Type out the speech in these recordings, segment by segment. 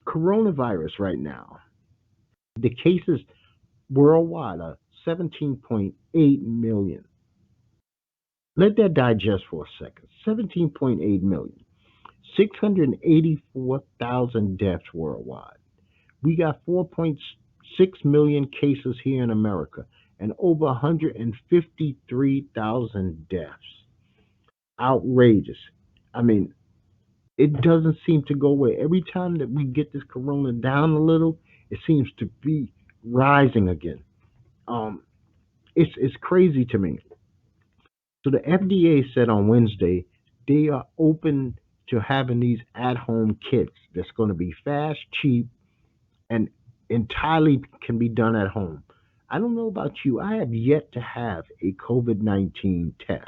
Coronavirus right now, the cases worldwide are 17.8 million. Let that digest for a second. 17.8 million. 684,000 deaths worldwide. We got 4.6 million cases here in America and over 153,000 deaths. Outrageous. I mean, it doesn't seem to go away. Every time that we get this corona down a little, it seems to be rising again. Um, it's crazy to me. So the FDA said on Wednesday they are open to having these at-home kits that's going to be fast, cheap, and entirely can be done at home. I don't know about you. I have yet to have a COVID-19 test,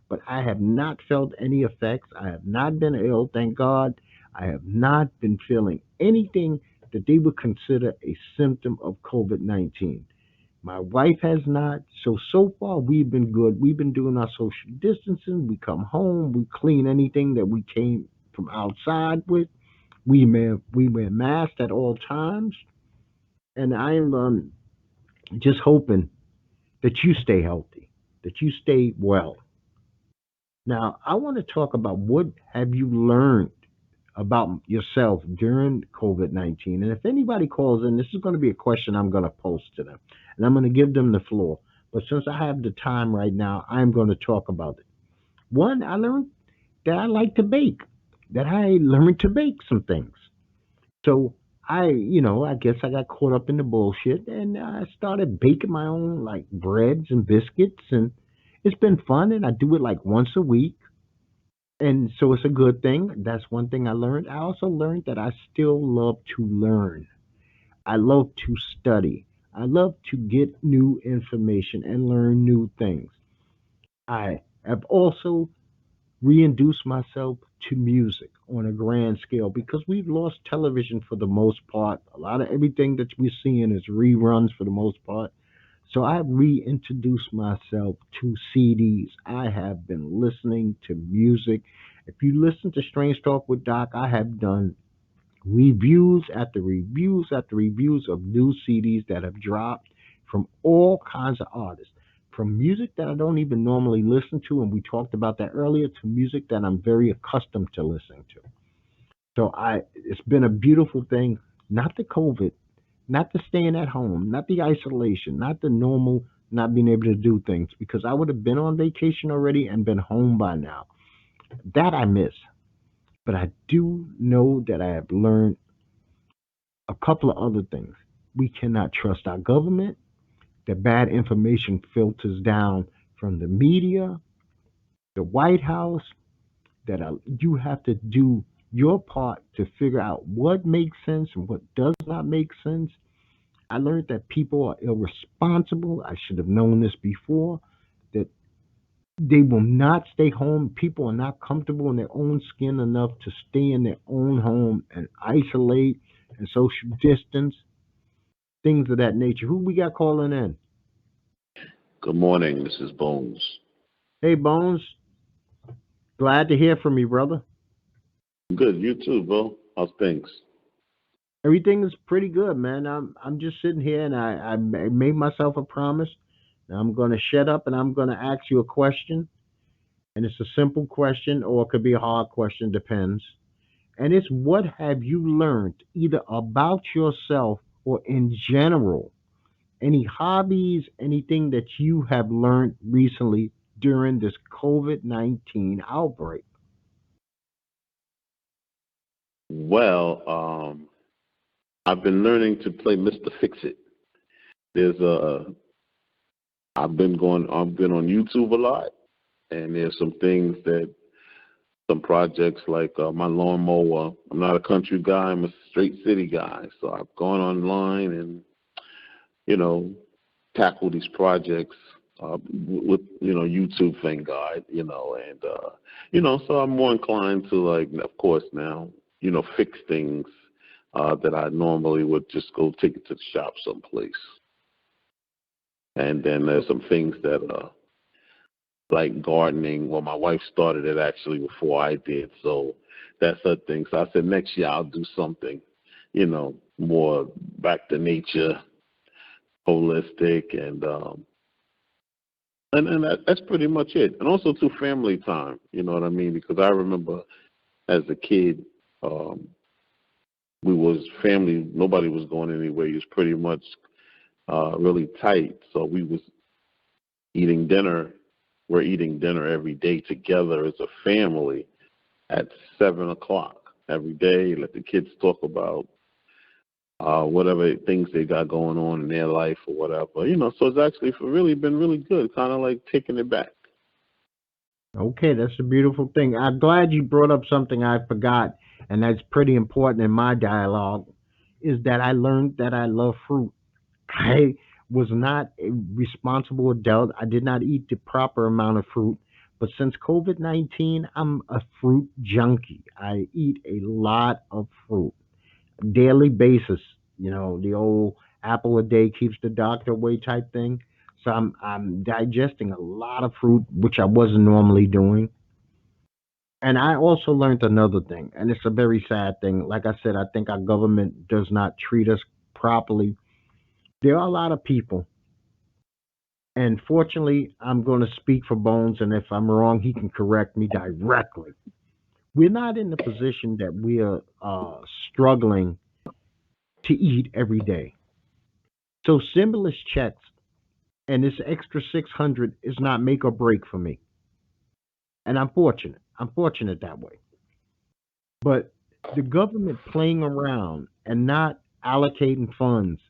but I have not felt any effects. I have not been ill, thank God. I have not been feeling anything that they would consider a symptom of COVID-19. My wife has not. So far we've been good. We've been doing our social distancing. We come home, we clean anything that we came from outside with. We wear masks at all times, and I am just hoping that you stay healthy, that you stay well. Now, I want to talk about what have you learned about yourself during COVID-19. And if anybody calls in, this is going to be a question I'm going to post to them, and I'm going to give them the floor. But since I have the time right now, I'm going to talk about it. One, I learned that I like to bake, that I learned to bake some things. So I guess I got caught up in the bullshit and I started baking my own like breads and biscuits, and it's been fun, and I do it like once a week. And so it's a good thing. That's one thing I learned. I also learned that I still love to learn. I love to study. I love to get new information and learn new things. I have also reintroduce myself to music on a grand scale because we've lost television for the most part. A lot of everything that we're seeing is reruns for the most part. So I reintroduced myself to CDs. I have been listening to music. If you listen to Strange Talk with Doc, I have done reviews after reviews after reviews of new CDs that have dropped from all kinds of artists, from music that I don't even normally listen to, and we talked about that earlier, to music that I'm very accustomed to listening to. It's been a beautiful thing. Not the COVID, not the staying at home, not the isolation, not the normal not being able to do things because I would have been on vacation already and been home by now. That I miss. But I do know that I have learned a couple of other things. We cannot trust our government. The bad information filters down from the media, the White House, that you have to do your part to figure out what makes sense and what does not make sense. I learned that people are irresponsible. I should have known this before, that they will not stay home. People are not comfortable in their own skin enough to stay in their own home and isolate and social distance, things of that nature. Who we got calling in? Good morning. This is Bones. Hey, Bones. Glad to hear from you, brother. Good. You too, bro. How's things? Everything is pretty good, man. I'm just sitting here, and I made myself a promise. I'm going to shut up and I'm going to ask you a question. And it's a simple question or it could be a hard question, depends. And it's, what have you learned either about yourself or in general? Any hobbies, anything that you have learned recently during this COVID-19 outbreak? Well, I've been learning to play Mr. Fixit. There's a I've been on YouTube a lot, and there's some things that some projects like my lawnmower. I'm not a country guy. I'm a straight city guy. So I've gone online and you know tackle these projects with YouTube, thank God, and so I'm more inclined to, like, of course now, fix things that I normally would just go take it to the shop someplace. And then there's some things that like gardening. Well, my wife started it actually before I did, so that's her thing. So I said next year I'll do something. more back to nature, holistic, and that's pretty much it. And also to family time, you know what I mean? Because I remember as a kid, um, we was family. Nobody was going anywhere. It was pretty much really tight. So we was eating dinner. We're eating dinner every day together as a family at 7 o'clock every day. Let the kids talk about whatever things they got going on in their life or whatever. So it's actually really been really good, kind of like taking it back. Okay, that's a beautiful thing. I'm glad you brought up something I forgot, and that's pretty important in my dialogue, is that I learned that I love fruit. I was not a responsible adult. I did not eat the proper amount of fruit. But since COVID-19, I'm a fruit junkie. I eat a lot of fruit, daily basis. The old apple a day keeps the doctor away type thing. So I'm digesting a lot of fruit, which I wasn't normally doing. And I also learned another thing, and it's a very sad thing. Like I said, I think our government does not treat us properly. There are a lot of people, and fortunately, I'm going to speak for Bones, and if I'm wrong, he can correct me directly. We're not in the position that we are struggling to eat every day. So stimulus checks and this extra 600 is not make or break for me. And I'm fortunate. I'm fortunate that way. But the government playing around and not allocating funds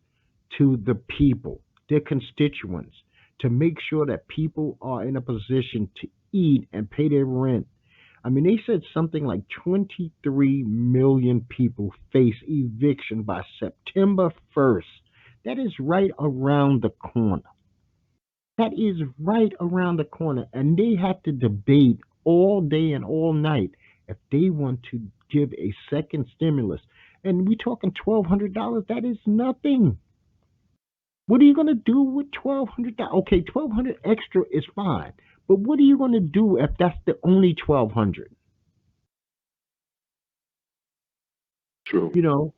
to the people, their constituents, to make sure that people are in a position to eat and pay their rent. I mean, they said something like 23 million people face eviction by September 1st. That is right around the corner. That is right around the corner. And they have to debate all day and all night if they want to give a second stimulus. And we talking $1,200. That is nothing. What are you going to do with $1,200? Okay, 1,200 extra is fine. But what are you going to do if that's the only 1,200? True. You know,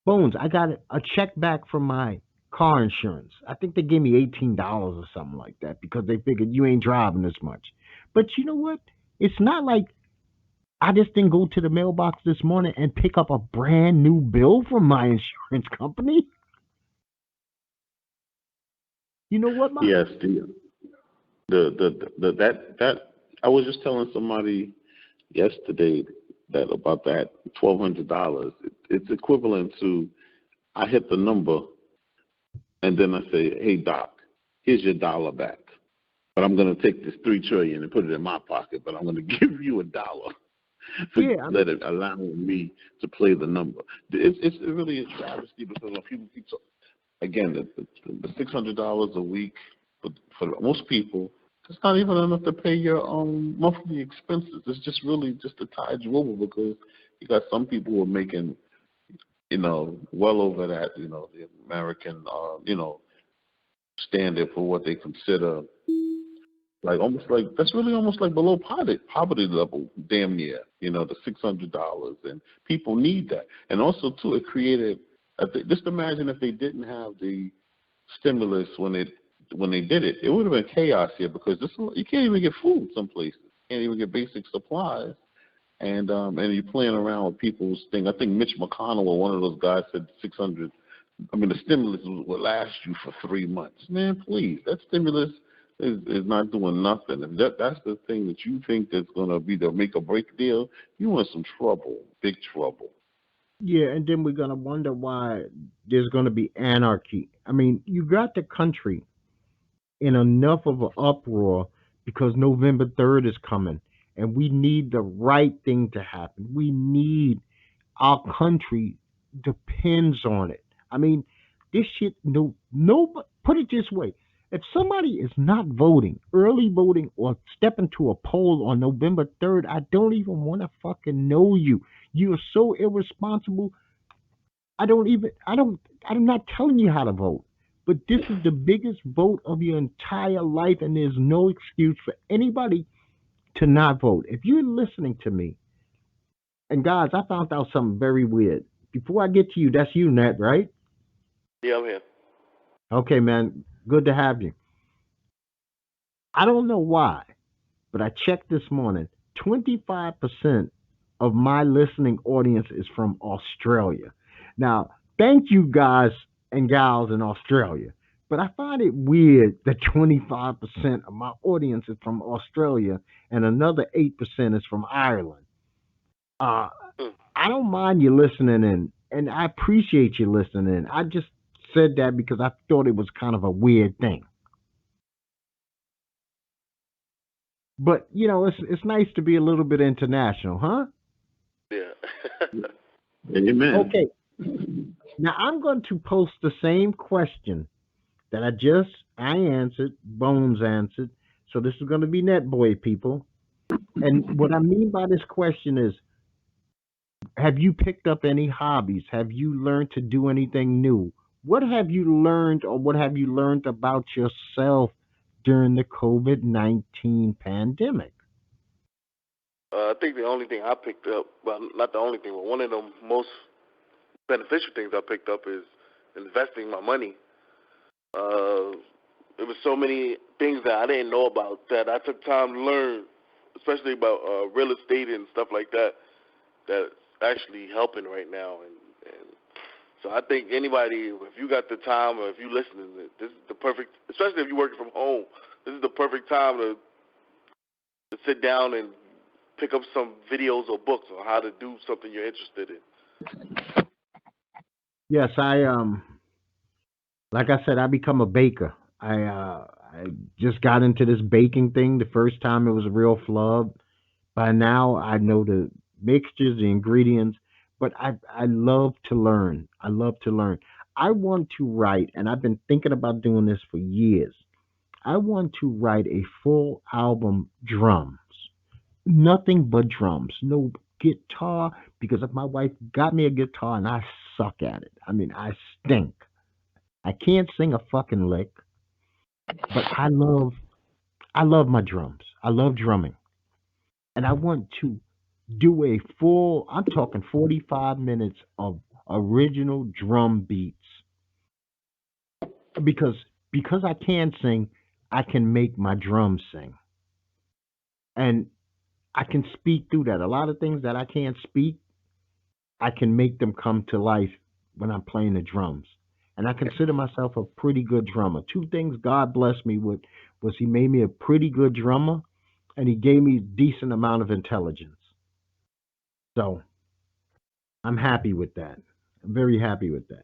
Bones, I got a check back from my car insurance. I think they gave me $18 or something like that because they figured you ain't driving as much. But you know what? It's not like I just didn't go to the mailbox this morning and pick up a brand new bill from my insurance company. You know what, my Yes, the that I was just telling somebody yesterday that about that $1,200. It's equivalent to I hit the number and then I say, "Hey doc, here's your dollar back, but I'm going to take this 3 trillion and put it in my pocket, but I'm going to give you $1 for yeah, I let mean, it allowing me to play the number." It's really a travesty because when people keep again the $600 a week for most people, it's not even enough to pay your monthly expenses. It's just really just to tide you over because you got some people who are making well over that the American standard for what they consider like almost like that's really almost like below poverty level, damn near. The $600, and people need that. And also too, it created. Just imagine if they didn't have the stimulus when they did it, it would have been chaos here because you can't even get food some places. You can't even get basic supplies. And you're playing around with people's thing. I think Mitch McConnell or one of those guys said 600. I mean, the stimulus will last you for 3 months. Man, please, that stimulus is not doing nothing. If that's the thing that you think that's going to be the make or break deal, you in some trouble, big trouble. yeah, and then we're gonna wonder why there's gonna be anarchy. I mean, you got the country in enough of an uproar because November 3rd is coming, and we need the right thing to happen. We need our country depends on it. I mean, this shit. No. Put it this way: if somebody is not voting, early voting, or stepping to a poll on November 3rd, I don't even want to fucking know you. You are so irresponsible. I don't even. I don't. I'm not telling you how to vote. But this is the biggest vote of your entire life, and there's no excuse for anybody to not vote. If you're listening to me, and guys, I found out something very weird Before I get to you, that's you, Nat, right? Yeah, I'm here. Okay, man. Good to have you. I don't know why, but I checked this morning. 25% of my listening audience is from Australia. Now, thank you guys and gals in Australia. But I find it weird that 25% of my audience is from Australia and another 8% is from Ireland. Uh, Hmm. I don't mind you listening in, and I appreciate you listening in. I just said that because I thought it was kind of a weird thing. But it's nice to be a little bit international, huh? Yeah. Amen. Okay. Now I'm going to post the same question that I answered, Bones answered. So this is going to be Netboy people. And what I mean by this question is, have you picked up any hobbies? Have you learned to do anything new? What have you learned, or what have you learned about yourself during the COVID-19 pandemic? I think the only thing I picked up, well, not the only thing, but one of the most beneficial things I picked up is investing my money. Uh, there was so many things that I didn't know about that I took time to learn, especially about real estate and stuff like that. That's actually helping right now, and so I think anybody, if you got the time or if you listening, this is the perfect, especially if you're working from home, this is the perfect time to sit down and pick up some videos or books on how to do something you're interested in. Yes, I like I said, I become a baker. I just got into this baking thing. The first time it was a real flub. By now I know the mixtures, the ingredients, but I love to learn. I love to learn. I want to write, and I've been thinking about doing this for years. I want to write a full album drums. Nothing but drums. No guitar, because if my wife got me a guitar and I suck at it. I mean, I stink. I can't sing a fucking lick, but I love my drums. I love drumming. And I want to do a full, I'm talking 45 minutes of original drum beats because I can sing, I can make my drums sing. And I can speak through that. A lot of things that I can't speak, I can make them come to life when I'm playing the drums. And I consider myself a pretty good drummer. Two things God blessed me with was He made me a pretty good drummer and He gave me a decent amount of intelligence. So I'm happy with that. I'm very happy with that.